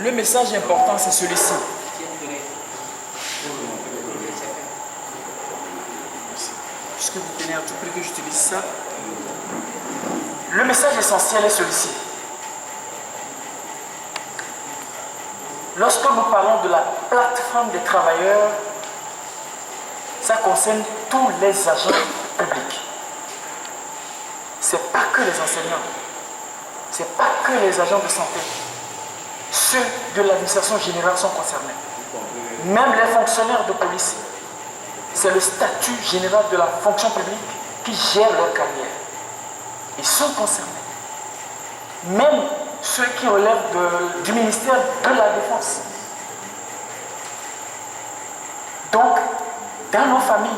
Le message important, c'est celui-ci. Puisque vous tenez un tout près que j'utilise ça. Le message essentiel est celui-ci. Lorsque nous parlons de la plateforme des travailleurs, ça concerne tous les agents publics. Ce n'est pas que les enseignants. Ce n'est pas que les agents de santé. Ceux de l'administration générale sont concernés. Même les fonctionnaires de police. C'est le statut général de la fonction publique qui gère leur carrière. Ils sont concernés. Même ceux qui relèvent du ministère de la Défense. Donc, dans nos familles,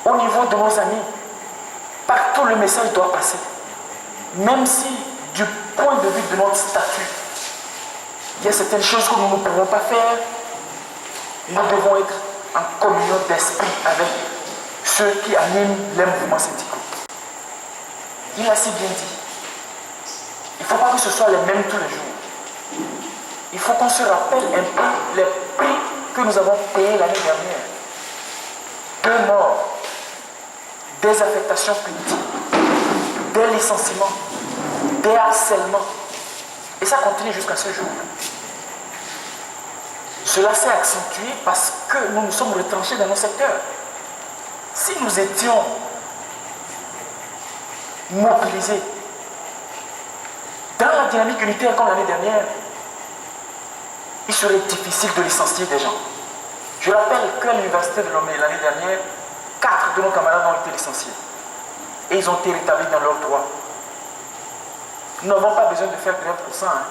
au niveau de nos amis, partout le message doit passer. Même si, du point de vue de notre statut, il y a certaines choses que nous ne pouvons pas faire, nous devons être en communion d'esprit avec ceux qui animent les mouvements syndicaux. Il a si bien dit. Il ne faut pas que ce soit les mêmes tous les jours. Il faut qu'on se rappelle un peu les prix que nous avons payés l'année dernière. 2 morts, des affectations punitives, des licenciements, des harcèlements. Et ça continue jusqu'à ce jour. Cela s'est accentué parce que nous nous sommes retranchés dans nos secteurs. Si nous étions mobilisés dans la dynamique unitaire comme l'année dernière, il serait difficile de licencier des gens. Je rappelle qu'à l'université de Lomé, l'année dernière, 4 de nos camarades ont été licenciés. Et ils ont été rétablis dans leurs droits. Nous n'avons pas besoin de faire grève pour ça.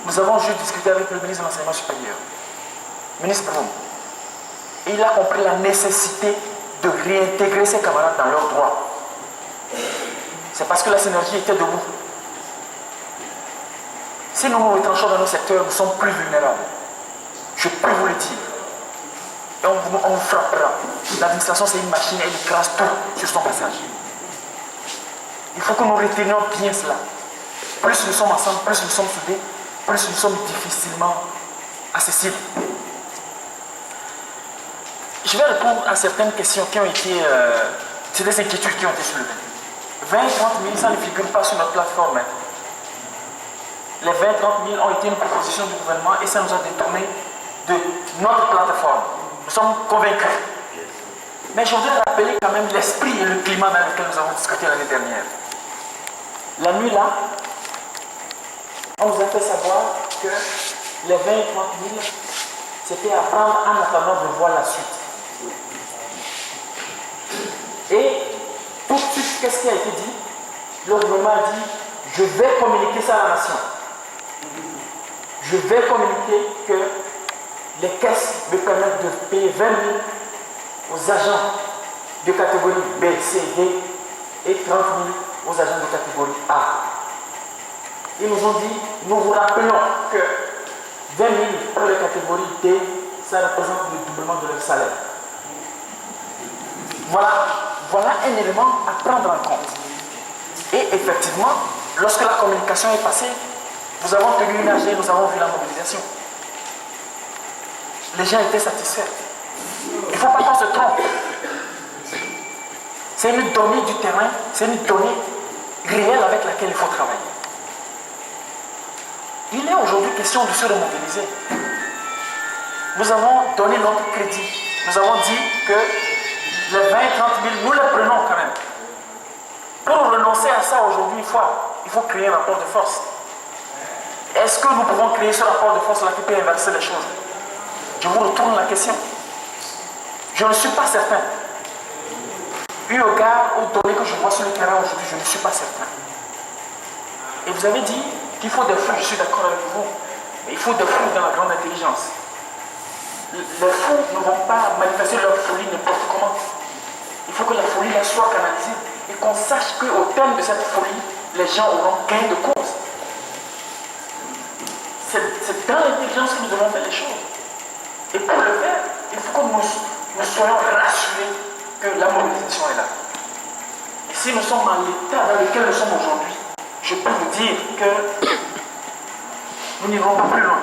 Nous avons juste discuté avec le ministre de l'Enseignement supérieur, ministre Broum. Et il a compris la nécessité de réintégrer ses camarades dans leurs droits. C'est parce que la synergie était debout. Si nous nous retranchons dans nos secteurs, nous sommes plus vulnérables. Je peux vous le dire. Et on vous frappera. L'administration, c'est une machine, elle écrase tout sur son passage. Il faut que nous retenions bien cela. Plus nous sommes ensemble, plus nous sommes soudés, plus nous sommes difficilement accessibles. Je vais répondre à certaines questions qui ont été... c'est des inquiétudes qui ont été soulevées. 20 30 000, ça ne figure pas sur notre plateforme. Les 20 30 000 ont été une proposition du gouvernement et ça nous a détourné de notre plateforme. Nous sommes convaincus. Mais je voudrais rappeler quand même l'esprit et le climat dans lequel nous avons discuté l'année dernière. La nuit là, on nous a fait savoir que les 20 et 30 000, c'était à prendre en attendant de voir la suite. Et tout de suite, qu'est-ce qui a été dit? Le gouvernement a dit, je vais communiquer ça à la nation. Je vais communiquer que les caisses me permettent de payer 20 000 aux agents de catégorie B, C, D et 30 000 aux agents de catégorie A. Ils nous ont dit, nous vous rappelons que 20 000 pour les catégories D, ça représente le doublement de leur salaire. Voilà un élément à prendre en compte. Et effectivement, lorsque la communication est passée, nous avons tenu une AG, nous avons vu la mobilisation. Les gens étaient satisfaits. Il ne faut pas qu'on se trompe. C'est une donnée du terrain, c'est une donnée réelle avec laquelle il faut travailler. Il est aujourd'hui question de se remobiliser. Nous avons donné notre crédit. Nous avons dit que les 20 30 000, nous les prenons quand même. Pour renoncer à ça aujourd'hui, il faut créer un rapport de force. Est-ce que nous pouvons créer ce rapport de force-là qui peut inverser les choses? Je vous retourne la question. Je ne suis pas certain. Eu égard aux données que je vois sur le terrain aujourd'hui, je ne suis pas certain. Et vous avez dit qu'il faut des fous, je suis d'accord avec vous. Mais il faut des fous dans la grande intelligence. Les fous ne vont pas manifester leur folie n'importe comment. Il faut que la folie là soit canalisée et qu'on sache qu'au terme de cette folie, les gens auront gain de cause. C'est dans l'intelligence que nous devons faire les choses. Et pour le faire, il faut que nous soyons rassurés que la mobilisation est là. Et si nous sommes dans l'état dans lequel nous sommes aujourd'hui, je peux vous dire que nous n'irons pas plus loin.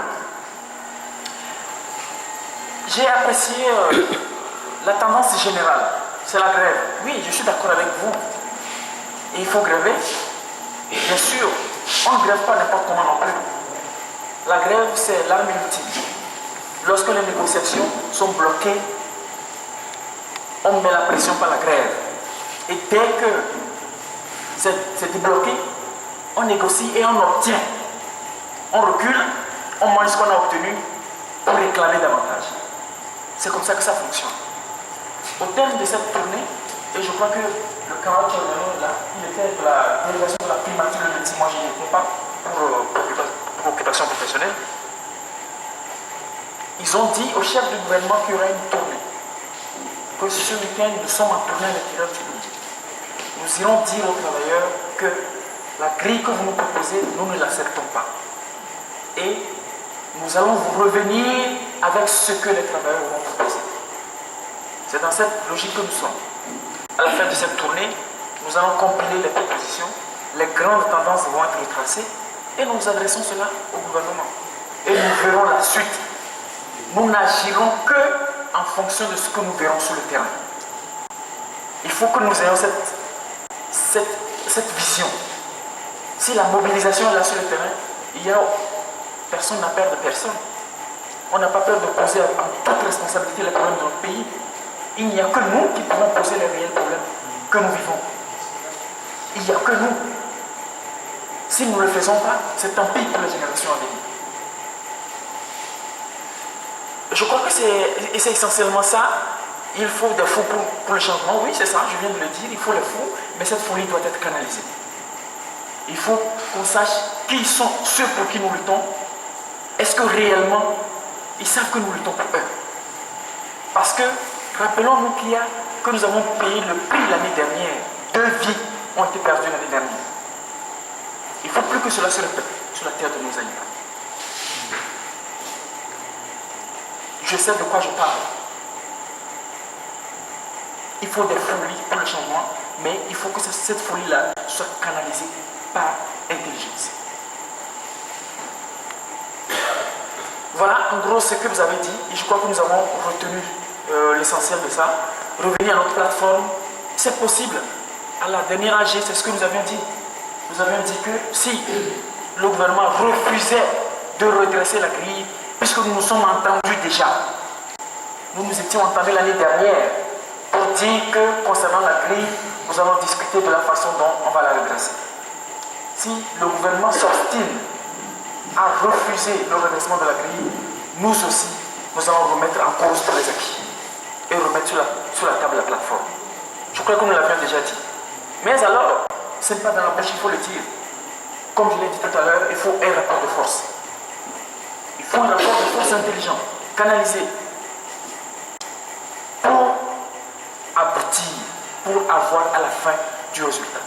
J'ai apprécié la tendance générale, c'est la grève. Oui, je suis d'accord avec vous. Et il faut gréver. Bien sûr, on ne grève pas n'importe comment non plus. La grève, c'est l'arme ultime. Lorsque les négociations sont bloquées, on met la pression par la grève. Et dès que c'est débloqué, on négocie et on obtient. On recule, on mange ce qu'on a obtenu pour réclamer davantage. C'est comme ça que ça fonctionne. Au terme de cette tournée, et je crois que le camarade là, il était de la délégation de la primature le lundi, moi je n'y étais pas pour occupation professionnelle. Ils ont dit au chef du gouvernement qu'il y aurait une tournée. Que ce week-end, nous sommes en tournée à l'intérieur du pays. Nous irons dire aux travailleurs que la grille que vous nous proposez, nous ne l'acceptons pas. Et nous allons vous revenir avec ce que les travailleurs auront proposé. C'est dans cette logique que nous sommes. À la fin de cette tournée, nous allons compiler les propositions, les grandes tendances vont être retracées et nous adressons cela au gouvernement. Et nous verrons la suite. Nous n'agirons que en fonction de ce que nous verrons sur le terrain. Il faut que nous ayons cette vision. Si la mobilisation est là sur le terrain, il y a personne n'a peur de personne. On n'a pas peur de poser en toute responsabilité les problèmes de notre pays. Il n'y a que nous qui pouvons poser les réels problèmes que nous vivons. Il n'y a que nous. Si nous ne le faisons pas, c'est tant pis pour les générations à venir. Je crois que c'est essentiellement ça. Il faut des fonds pour le changement. Oui, c'est ça, je viens de le dire. Il faut les fonds, mais cette folie doit être canalisée. Il faut qu'on sache qui sont ceux pour qui nous luttons. Est-ce que réellement, ils savent que nous luttons pour eux? Parce que, rappelons-nous que nous avons payé le prix l'année dernière. 2 vies ont été perdues l'année dernière. Il ne faut plus que cela se répète sur la terre de nos aïeux. Je sais de quoi je parle. Il faut des folies pour le changement, mais il faut que cette folie-là soit canalisée par intelligence. Voilà en gros ce que vous avez dit, et je crois que nous avons retenu l'essentiel de ça. Revenir à notre plateforme, c'est possible. À la dernière AG, c'est ce que nous avions dit. Nous avions dit que si le gouvernement refusait de redresser la grille, puisque nous nous sommes entendus déjà, nous nous étions entendus l'année dernière pour dire que concernant la grille, nous allons discuter de la façon dont on va la redresser. Si le gouvernement s'obstine à refuser le redressement de la grille, nous aussi, nous allons remettre en cause tous les acquis et remettre sur la table la plateforme. Je crois que nous l'avions déjà dit. Mais alors, ce n'est pas dans la bouche, il faut le dire. Comme je l'ai dit tout à l'heure, il faut un rapport de force. Il faut un rapport de force intelligent, canalisé, pour aboutir, pour avoir à la fin du résultat.